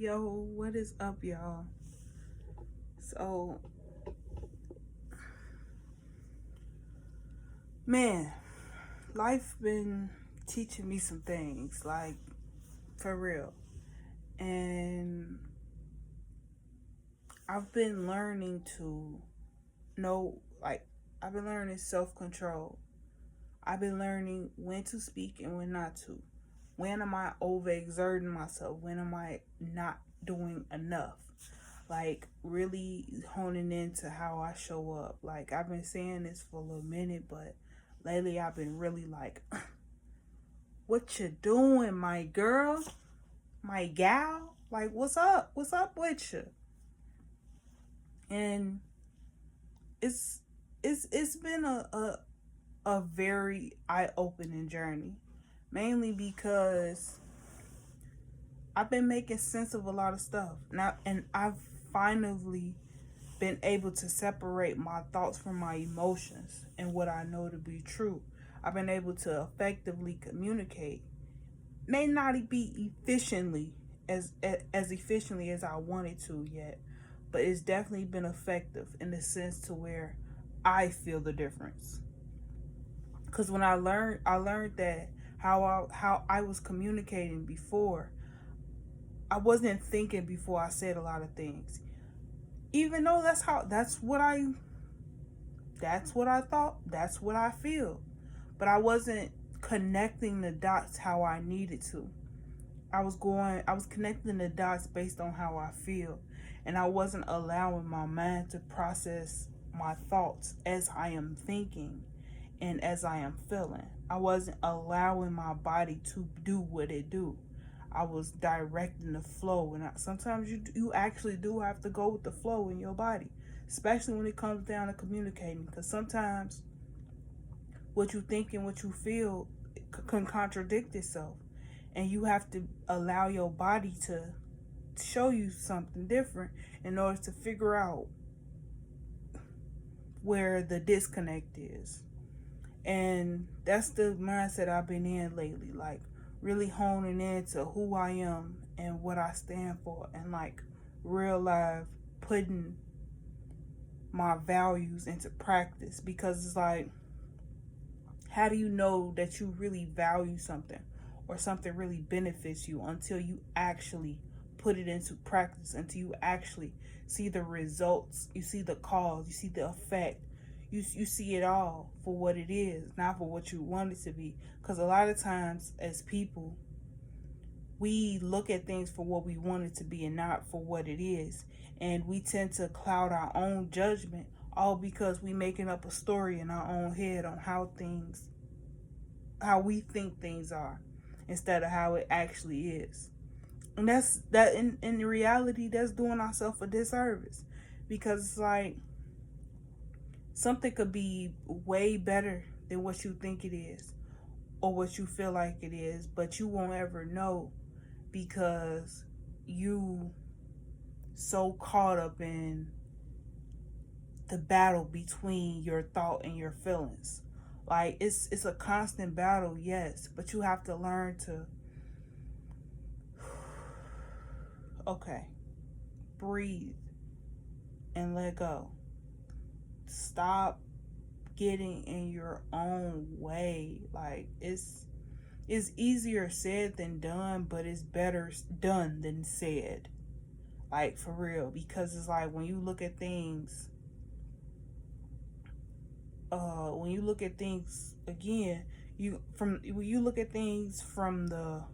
Yo, what is up, y'all? So, man, life been teaching me some things, like for real. And I've been learning to know, like, I've been learning self control. I've been learning when to speak and when not to. When am I overexerting myself? When am I not doing enough? Like, really honing into how I show up. Like, I've been saying this for a little minute, but lately I've been really like, what you doing, my girl? My gal? Like, what's up? What's up with you? And it's it's been a very eye-opening journey, mainly because I've been making sense of a lot of stuff now, and I've finally been able to separate my thoughts from my emotions and what I know to be true. I've been able to effectively communicate. May not be efficiently as efficiently as I wanted to yet, but it's definitely been effective in the sense to where I feel the difference. Because when I learned that how I was communicating before, I wasn't thinking before I said a lot of things. Even though that's what I thought, that's what I feel. But I wasn't connecting the dots how I needed to. I was connecting the dots based on how I feel. And I wasn't allowing my mind to process my thoughts as I am thinking and as I am feeling. I wasn't allowing my body to do what it do. I was directing the flow, and sometimes you actually do have to go with the flow in your body, especially when it comes down to communicating. Because sometimes what you think and what you feel can contradict itself, and you have to allow your body to show you something different in order to figure out where the disconnect is. And that's the mindset I've been in lately, like really honing into who I am and what I stand for, and like real life putting my values into practice. Because it's like, how do you know that you really value something or something really benefits you until you actually put it into practice, until you actually see the results, you see the cause, you see the effect, you see it all for what it is, not for what you want it to be. Because a lot of times as people, we look at things for what we want it to be and not for what it is. And we tend to cloud our own judgment, all because we making up a story in our own head on how we think things are instead of how it actually is. And that in reality, that's doing ourselves a disservice, because it's like something could be way better than what you think it is or what you feel like it is, but you won't ever know because you so caught up in the battle between your thought and your feelings. Like, it's a constant battle, yes, but you have to learn to okay, breathe and let go. Stop getting in your own way. Like, it's easier said than done, but it's better done than said. Like, for real, because it's like when you look at things again, when you look at things from the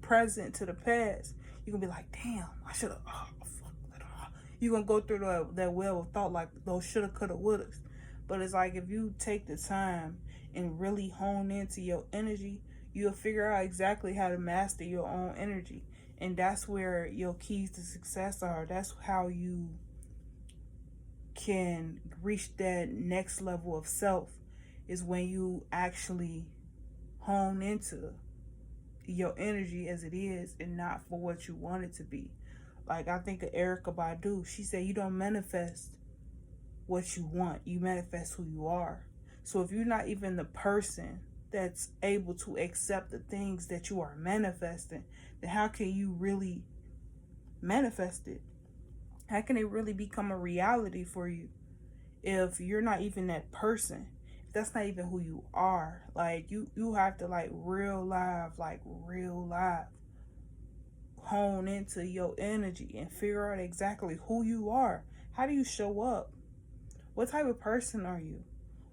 present to the past, you can be like, damn, I should have, you're gonna go through that well of thought, like those shoulda, coulda, wouldas. But it's like, if you take the time and really hone into your energy, you'll figure out exactly how to master your own energy. And that's where your keys to success are. That's how you can reach that next level of self, is when you actually hone into your energy as it is and not for what you want it to be. Like, I think of Erica Badu. She said, you don't manifest what you want, you manifest who you are. So if you're not even the person that's able to accept the things that you are manifesting, then how can you really manifest it? How can it really become a reality for you if you're not even that person? If that's not even who you are. Like you have to like real live hone into your energy and figure out exactly who you are. How do you show up? What type of person are you?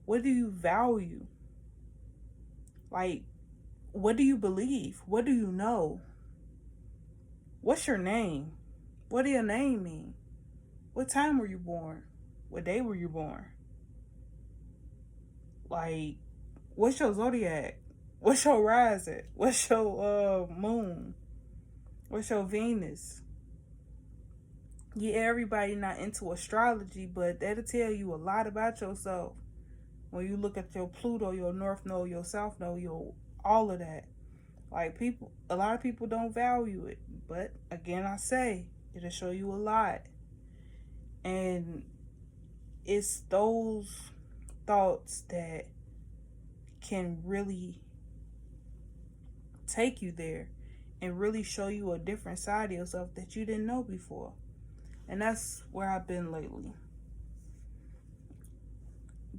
What do you value? Like, what do you believe? What do you know? What's your name? What do your name mean? What time were you born? What day were you born? Like, what's your zodiac? What's your rising? What's your moon? What's your Venus? Yeah, everybody not into astrology, but that'll tell you a lot about yourself. When you look at your Pluto, your North Node, your South Node, your all of that. Like a lot of people don't value it. But again, I say, it'll show you a lot. And it's those thoughts that can really take you there and really show you a different side of yourself that you didn't know before. And that's where I've been lately.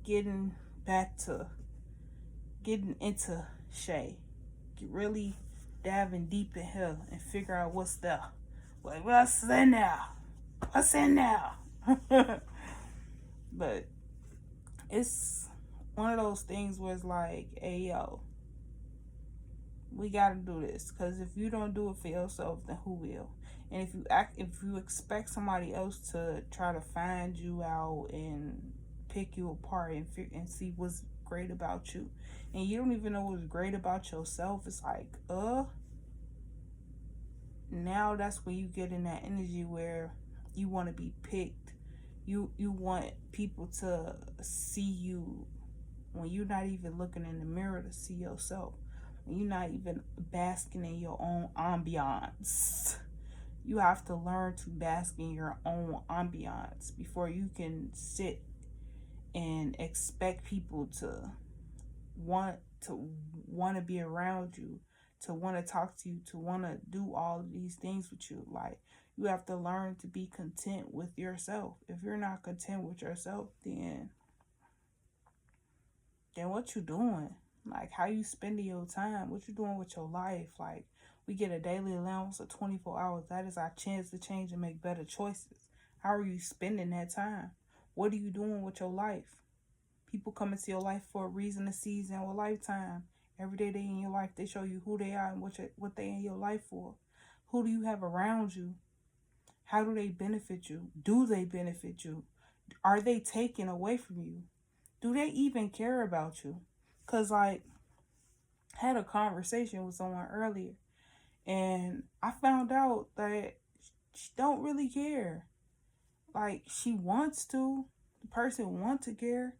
Getting into Shay. Really diving deep in here and figure out what's there. Like, what's in there? What's in there? But it's one of those things where it's like, hey, yo, we gotta do this. Because if you don't do it for yourself, then who will? And if you expect somebody else to try to find you out and pick you apart and see what's great about you, and you don't even know what's great about yourself, it's like, now that's when you get in that energy where you want to be picked. You want people to see you when you're not even looking in the mirror to see yourself. When you're not even basking in your own ambiance. You have to learn to bask in your own ambiance before you can sit and expect people to want to be around you, to want to talk to you, to want to do all of these things with you. Like, you have to learn to be content with yourself. If you're not content with yourself, then what you doing? Like, how you spending your time? What you doing with your life? Like, we get a daily allowance of 24 hours. That is our chance to change and make better choices. How are you spending that time? What are you doing with your life? People come into your life for a reason, a season, or a lifetime. Every day they in your life, they show you who they are and what they in your life for. Who do you have around you? How do they benefit you? Do they benefit you? Are they taken away from you? Do they even care about you? Because, like, I had a conversation with someone earlier, and I found out that she don't really care. Like, she wants to. The person wants to care.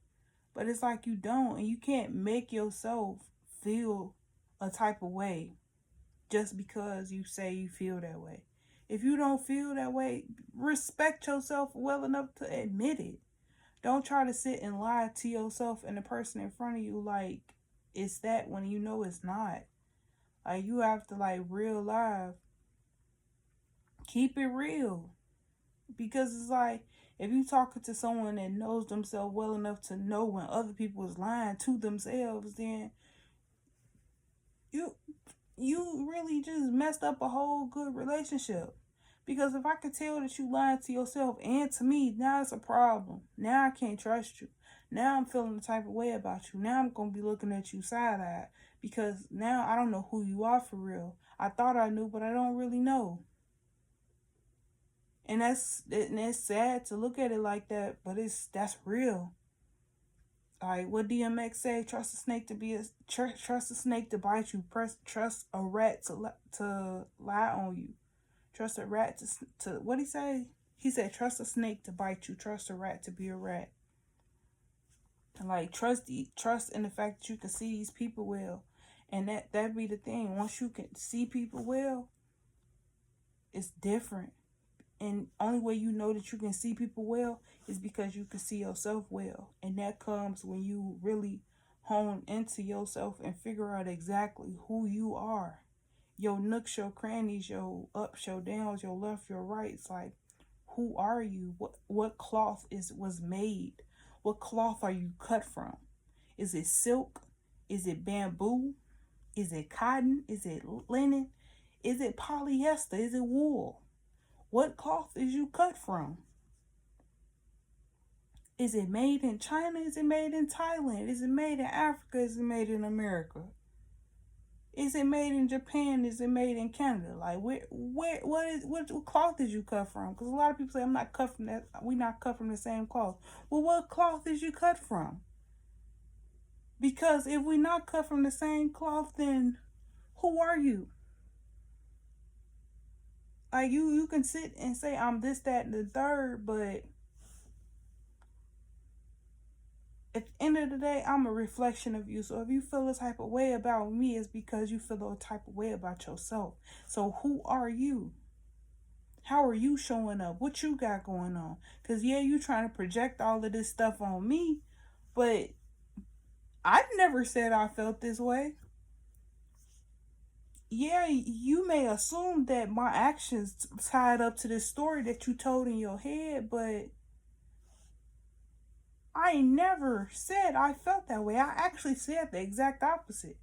But it's like you don't, and you can't make yourself feel a type of way just because you say you feel that way. If you don't feel that way, respect yourself well enough to admit it. Don't try to sit and lie to yourself and the person in front of you like it's that when you know it's not. Like, you have to, like, real life. Keep it real. Because it's like, if you talking to someone that knows themselves well enough to know when other people is lying to themselves, then you really just messed up a whole good relationship. Because if I could tell that you lying to yourself and to me, now it's a problem. Now I can't trust you. Now I'm feeling the type of way about you. Now I'm going to be looking at you side-eyed. Because now I don't know who you are for real. I thought I knew, but I don't really know. And it's sad to look at it like that, but that's real. Like, what DMX say? Trust a snake to bite you. Trust a rat to lie on you. Trust a rat to what he say? He said, trust a snake to bite you. Trust a rat to be a rat. And, like, trust in the fact that you can see these people well, and that be the thing. Once you can see people well, it's different. And only way you know that you can see people well is because you can see yourself well. And that comes when you really hone into yourself and figure out exactly who you are. your nooks, your crannies, your ups, your downs, your left, your rights. Like, who are you? What cloth was made? What cloth are you cut from? Is it silk? Is it bamboo? Is it cotton? Is it linen? Is it polyester? Is it wool? What cloth is you cut from? Is it made in China? Is it made in Thailand? Is it made in Africa? Is it made in America? Is it made in Japan? Is it made in Canada? Like, what cloth did you cut from? Because a lot of people say, I'm not cut from that. We not cut from the same cloth. Well, what cloth did you cut from? Because if we not cut from the same cloth, then who are you? Like, you can sit and say I'm this, that, and the third, but at the end of the day, I'm a reflection of you. So if you feel a type of way about me, it's because you feel a type of way about yourself. So who are you? How are you showing up? What you got going on? Because, yeah, you trying to project all of this stuff on me, but I never said I felt this way. Yeah, you may assume that my actions tied up to this story that you told in your head, but I never said I felt that way. I actually said the exact opposite.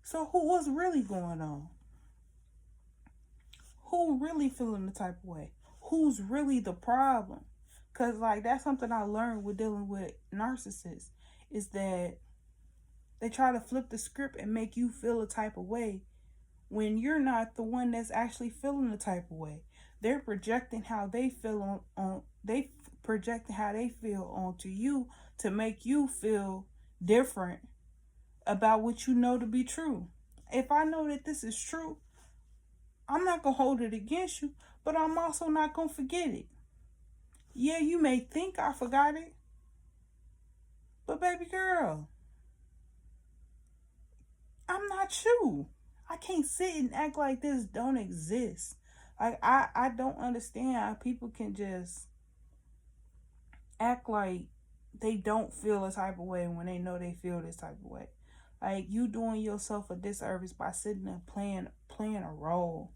So what's really going on? Who really feeling the type of way? Who's really the problem? Because, like, that's something I learned with dealing with narcissists, is that they try to flip the script and make you feel a type of way when you're not the one that's actually feeling the type of way. They're projecting how they feel projecting how they feel onto you to make you feel different about what you know to be true. If I know that this is true, I'm not going to hold it against you, but I'm also not going to forget it. Yeah, you may think I forgot it, but baby girl, I'm not you. I can't sit and act like this don't exist. Like, I don't understand how people can just act like they don't feel a type of way when they know they feel this type of way. Like, you doing yourself a disservice by sitting there playing a role.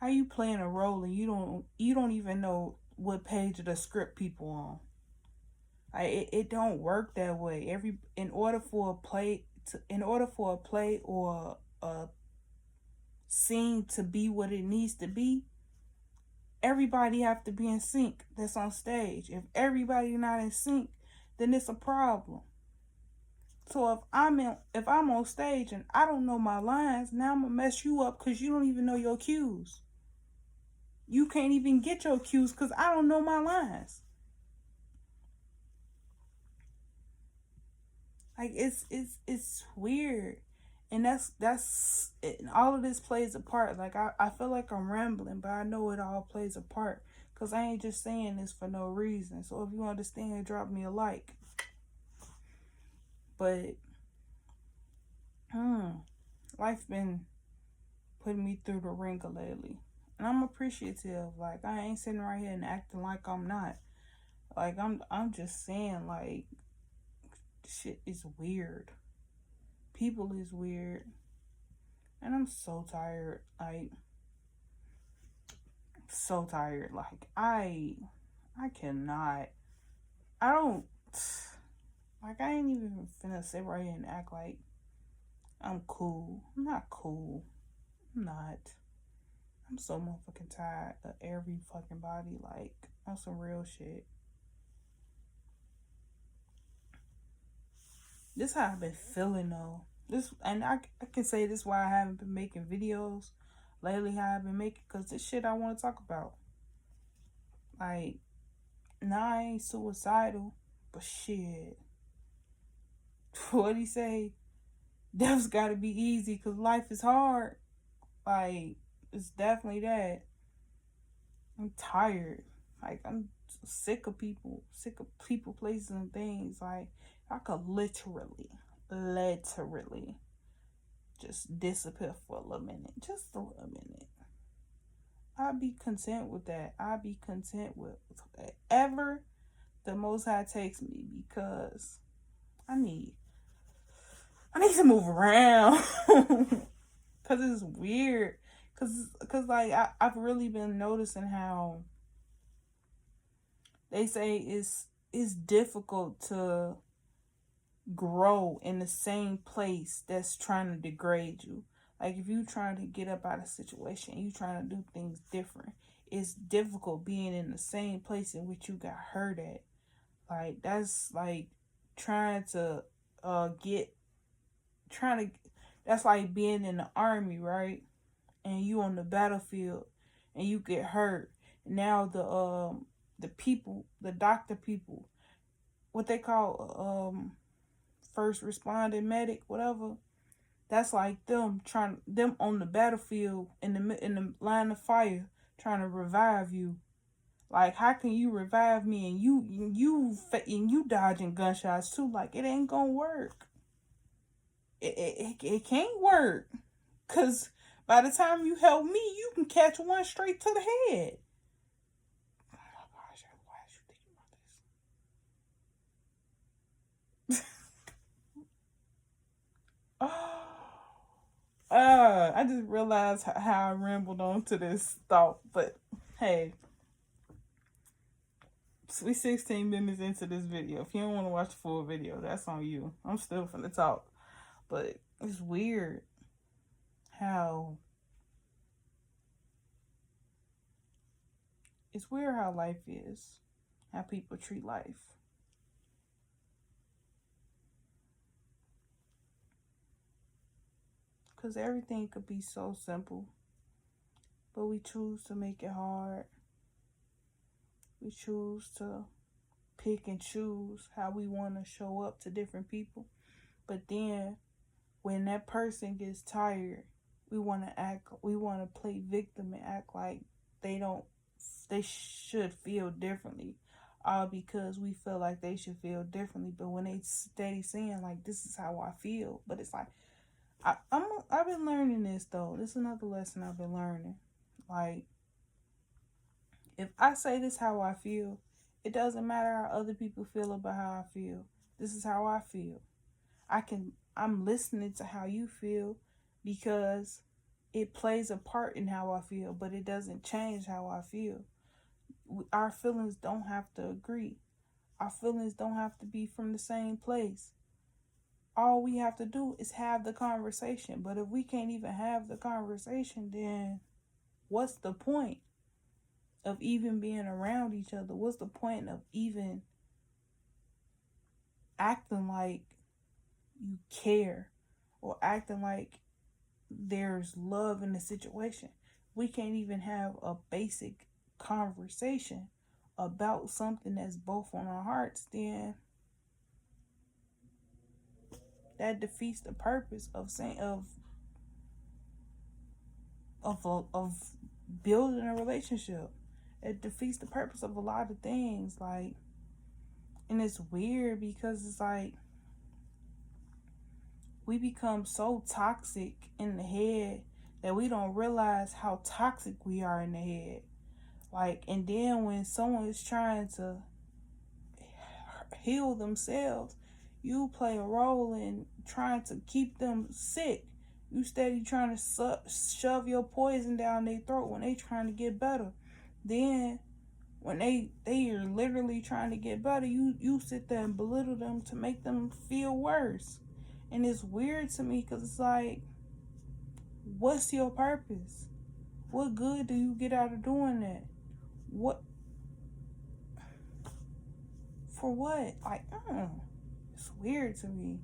How you playing a role and you don't even know what page of the script people on? Like, it don't work that way. In order for a play or a scene to be what it needs to be, everybody have to be in sync that's on stage. If everybody not in sync, then it's a problem. So if I'm on stage and I don't know my lines, now I'm gonna mess you up because you don't even know your cues. You can't even get your cues because I don't know my lines. Like, it's weird. And that's it. All of this plays a part. Like, I feel like I'm rambling, but I know it all plays a part. Because I ain't just saying this for no reason. So if you understand, drop me a like. But life been putting me through the ringer lately. And I'm appreciative. Like, I ain't sitting right here and acting like I'm not. Like, I'm just saying, like, shit is weird. People is weird. And I'm so tired. Like, so tired. Like, I cannot. I don't. Like, I ain't even finna sit right here and act like I'm cool. I'm not cool. I'm not. I'm so motherfucking tired of every fucking body. Like, on some real shit. This how I've been feeling though. And I can say this why I haven't been making videos lately. How I've been making, because this shit I want to talk about. Like, nah, I ain't suicidal, but shit. What'd he say? Death's got to be easy because life is hard. Like, it's definitely that. I'm tired. Like, I'm sick of people, places, and things. Like, I could literally just disappear for a little minute. Just a little minute. I'd be content with that. I'd be content with whatever the Most High takes me, because I need to move around. Cause it's weird. Cause like I've really been noticing how they say it's difficult to grow in the same place that's trying to degrade you. Like if you trying to get up out of a situation, you trying to do things different. It's difficult being in the same place in which you got hurt at. Like that's like trying to get trying to that's like being in the army, right? And you on the battlefield and you get hurt. Now the people, the doctor people, what they call first responding medic, whatever. That's like them on the battlefield in the line of fire trying to revive you. Like how can you revive me and you dodging gunshots too? Like it ain't gonna work. It can't work. Cause by the time you help me, you can catch one straight to the head. Oh my gosh, why are you thinking about this? I just realized how I rambled on to this thought, but hey, we 16 minutes into this video. If you don't want to watch the full video, that's on you. I'm still finna talk, but it's weird how life is, how people treat life. Because everything could be so simple, but we choose to make it hard. We choose to pick and choose how we want to show up to different people. But then when that person gets tired, we want to play victim and act like they should feel differently. All because we feel like they should feel differently. But when they steady saying like, this is how I feel. But it's like, I've been learning this though. This is another lesson I've been learning. Like, if I say this how I feel, it doesn't matter how other people feel about how I feel. This is how I feel. I'm listening to how you feel because it plays a part in how I feel, but it doesn't change how I feel. Our feelings don't have to agree. Our feelings don't have to be from the same place. All we have to do is have the conversation. But if we can't even have the conversation, then what's the point of even being around each other? What's the point of even acting like you care or acting like there's love in the situation? We can't even have a basic conversation about something that's both on our hearts, then that defeats the purpose of saying of building a relationship. It defeats the purpose of a lot of things. Like, and it's weird because it's like we become so toxic in the head that we don't realize how toxic we are in the head. Like, and then when someone is trying to heal themselves, you play a role in trying to keep them sick. You steady trying to shove your poison down their throat when they trying to get better. Then when they are literally trying to get better, you sit there and belittle them to make them feel worse. And it's weird to me because it's like, what's your purpose? What good do you get out of doing that? What? For what? Like, it's weird to me.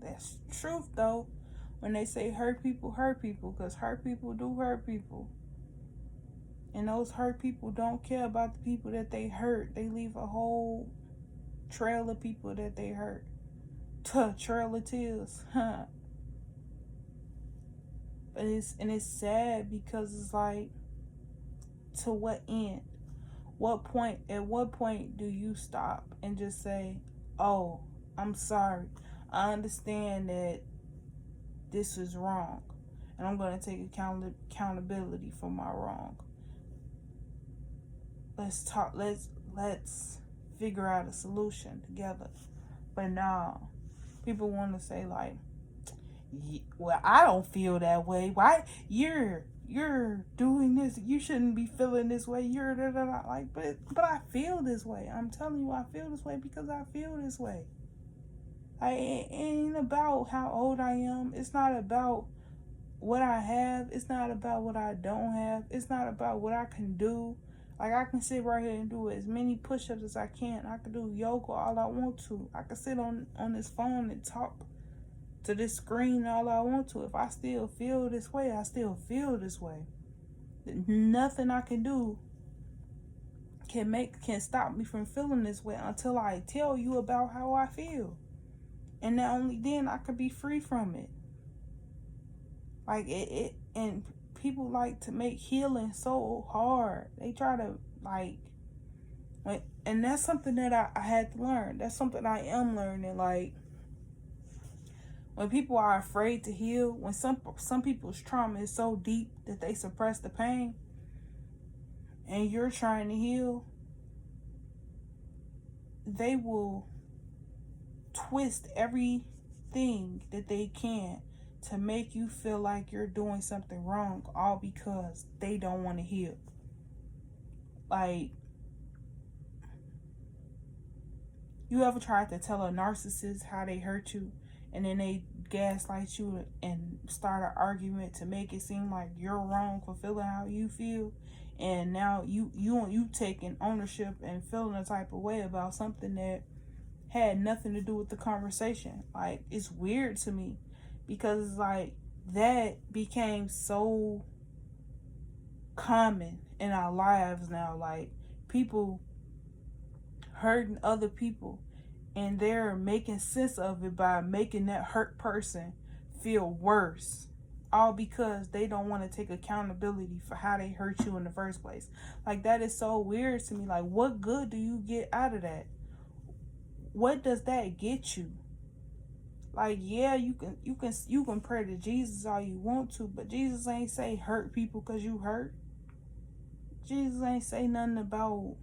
That's truth though. When they say hurt people, because hurt people do hurt people. And those hurt people don't care about the people that they hurt. They leave a whole trail of people that they hurt. Trail of tears. But it's sad because it's like, to what end? At what point do you stop and just say, oh, I'm sorry. I understand that this is wrong. And I'm going to take accountability for my wrong. let's talk, let's figure out a solution together. But no, people want to say like, well, I don't feel that way. Why you're doing this? You shouldn't be feeling this way. You're da, da, da. Like, but I feel this way. I'm telling you, I feel this way because I feel this way. It ain't about how old I am. It's not about what I have. It's not about what I don't have. It's not about what I can do. Like, I can sit right here and do as many push-ups as I can. I can do yoga all I want to. I can sit on this phone and talk to this screen all I want to. If I still feel this way, I still feel this way. Nothing I can do can stop me from feeling this way until I tell you about how I feel. And not only then I could be free from it. Like and people like to make healing so hard. They try to and that's something that I had to learn. That's something I am learning. Like, when people are afraid to heal, when some people's trauma is so deep that they suppress the pain, and you're trying to heal, they will twist everything that they can to make you feel like you're doing something wrong, all because they don't want to heal. Like, you ever tried to tell a narcissist how they hurt you, and then they gaslight you and start an argument to make it seem like you're wrong for feeling how you feel, and now you taking ownership and feeling a type of way about something that had nothing to do with the conversation? Like, it's weird to me, because it's like that became so common in our lives now. Like, people hurting other people, and they're making sense of it by making that hurt person feel worse, all because they don't want to take accountability for how they hurt you in the first place. Like, that is so weird to me. Like, what good do you get out of that? What does that get you? Like, yeah, you can pray to Jesus all you want to, but Jesus ain't say hurt people because you hurt. Jesus ain't say nothing about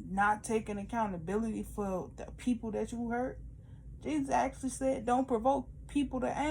not taking accountability for the people that you hurt. Jesus actually said, don't provoke people to anger.